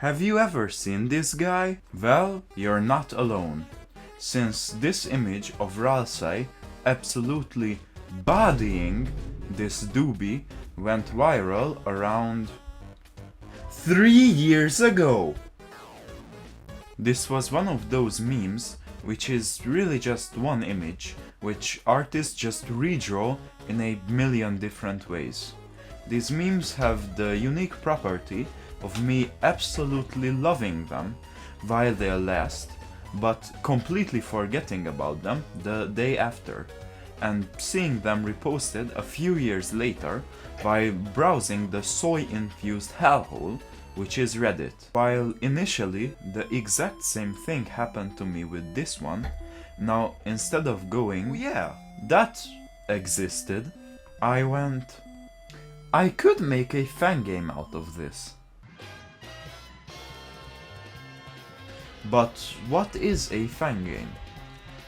Have you ever seen this guy? Well, you're not alone, since this image of Ralsei absolutely bodying this doobie went viral around 3 years ago. This was one of those memes which is really just one image, which artists just redraw in a million different ways. These memes have the unique property of me absolutely loving them while they last, but completely forgetting about them the day after, and seeing them reposted a few years later by browsing the soy-infused hellhole which is Reddit. While initially the exact same thing happened to me with this one, now instead of going, "Oh yeah, that existed," I went, "I could make a fangame out of this." But what is a fangame?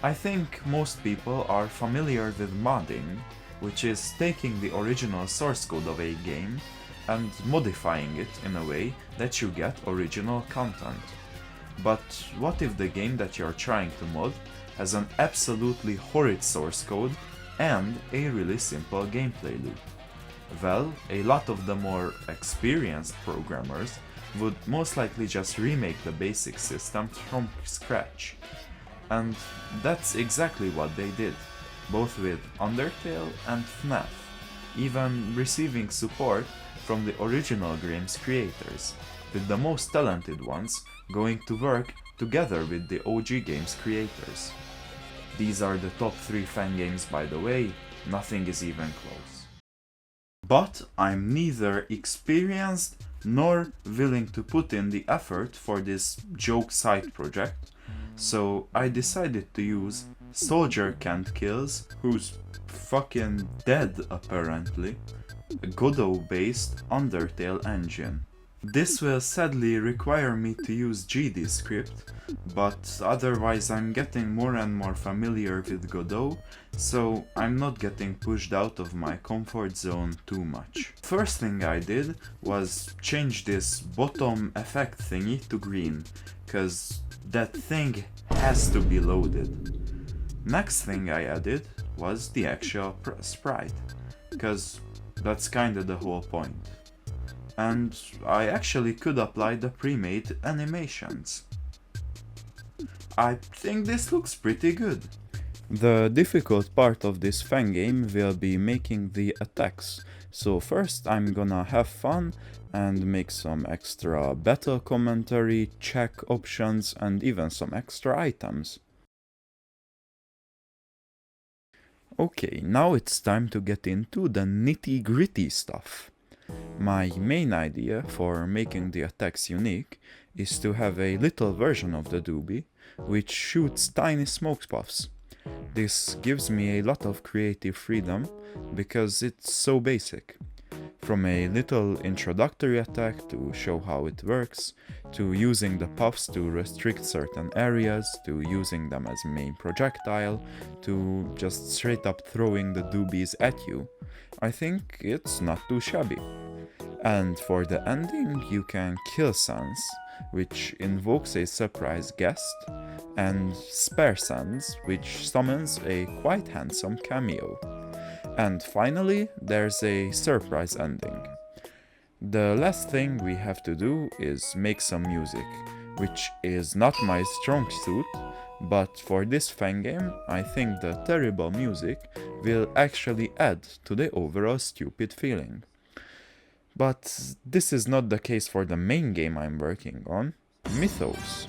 I think most people are familiar with modding, which is taking the original source code of a game and modifying it in a way that you get original content. But what if the game that you're trying to mod has an absolutely horrid source code and a really simple gameplay loop? Well, a lot of the more experienced programmers would most likely just remake the basic system from scratch. And that's exactly what they did, both with Undertale and FNAF, even receiving support from the original game's creators, with the most talented ones going to work together with the OG game's creators. These are the top 3 fangames, by the way, nothing is even close. But I'm neither experienced nor willing to put in the effort for this joke side project, so I decided to use Soldier Can't Kills, who's fucking dead apparently, a Godot-based Undertale engine. This will sadly require me to use GD script, but otherwise I'm getting more and more familiar with Godot, so I'm not getting pushed out of my comfort zone too much. First thing I did was change this bottom effect thingy to green, cause that thing has to be loaded. Next thing I added was the actual sprite, cause that's kinda the whole point. And I actually could apply the pre-made animations. I think this looks pretty good. The difficult part of this fangame will be making the attacks, so first I'm gonna have fun and make some extra battle commentary, check options and even some extra items. Okay, now it's time to get into the nitty-gritty stuff. My main idea for making the attacks unique is to have a little version of the doobie which shoots tiny smoke puffs. This gives me a lot of creative freedom because it's so basic. From a little introductory attack to show how it works, to using the puffs to restrict certain areas, to using them as main projectile, to just straight up throwing the doobies at you, I think it's not too shabby. And for the ending you can kill Sans, which invokes a surprise guest, and Spare Sans, which summons a quite handsome cameo. And finally, there's a surprise ending. The last thing we have to do is make some music, which is not my strong suit, but for this fangame, I think the terrible music will actually add to the overall stupid feeling. But this is not the case for the main game I'm working on, Mythos.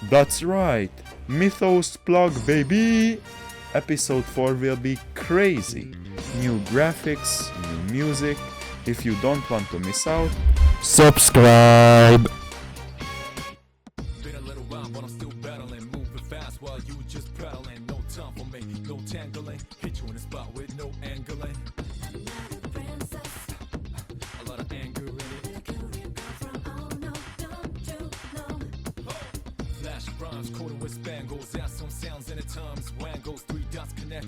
That's right, Mythos plug baby! Episode 4 will be crazy. New graphics, new music. If you don't want to miss out, subscribe! Been a little while, but I'm still battling, moving fast while you just prattling. No time for me, no tangling. Hit you in the spot with no angling. A lot of anger in it. Flash rhymes, coated with spangles. Add some sounds and at times wangles. 3 dots connect.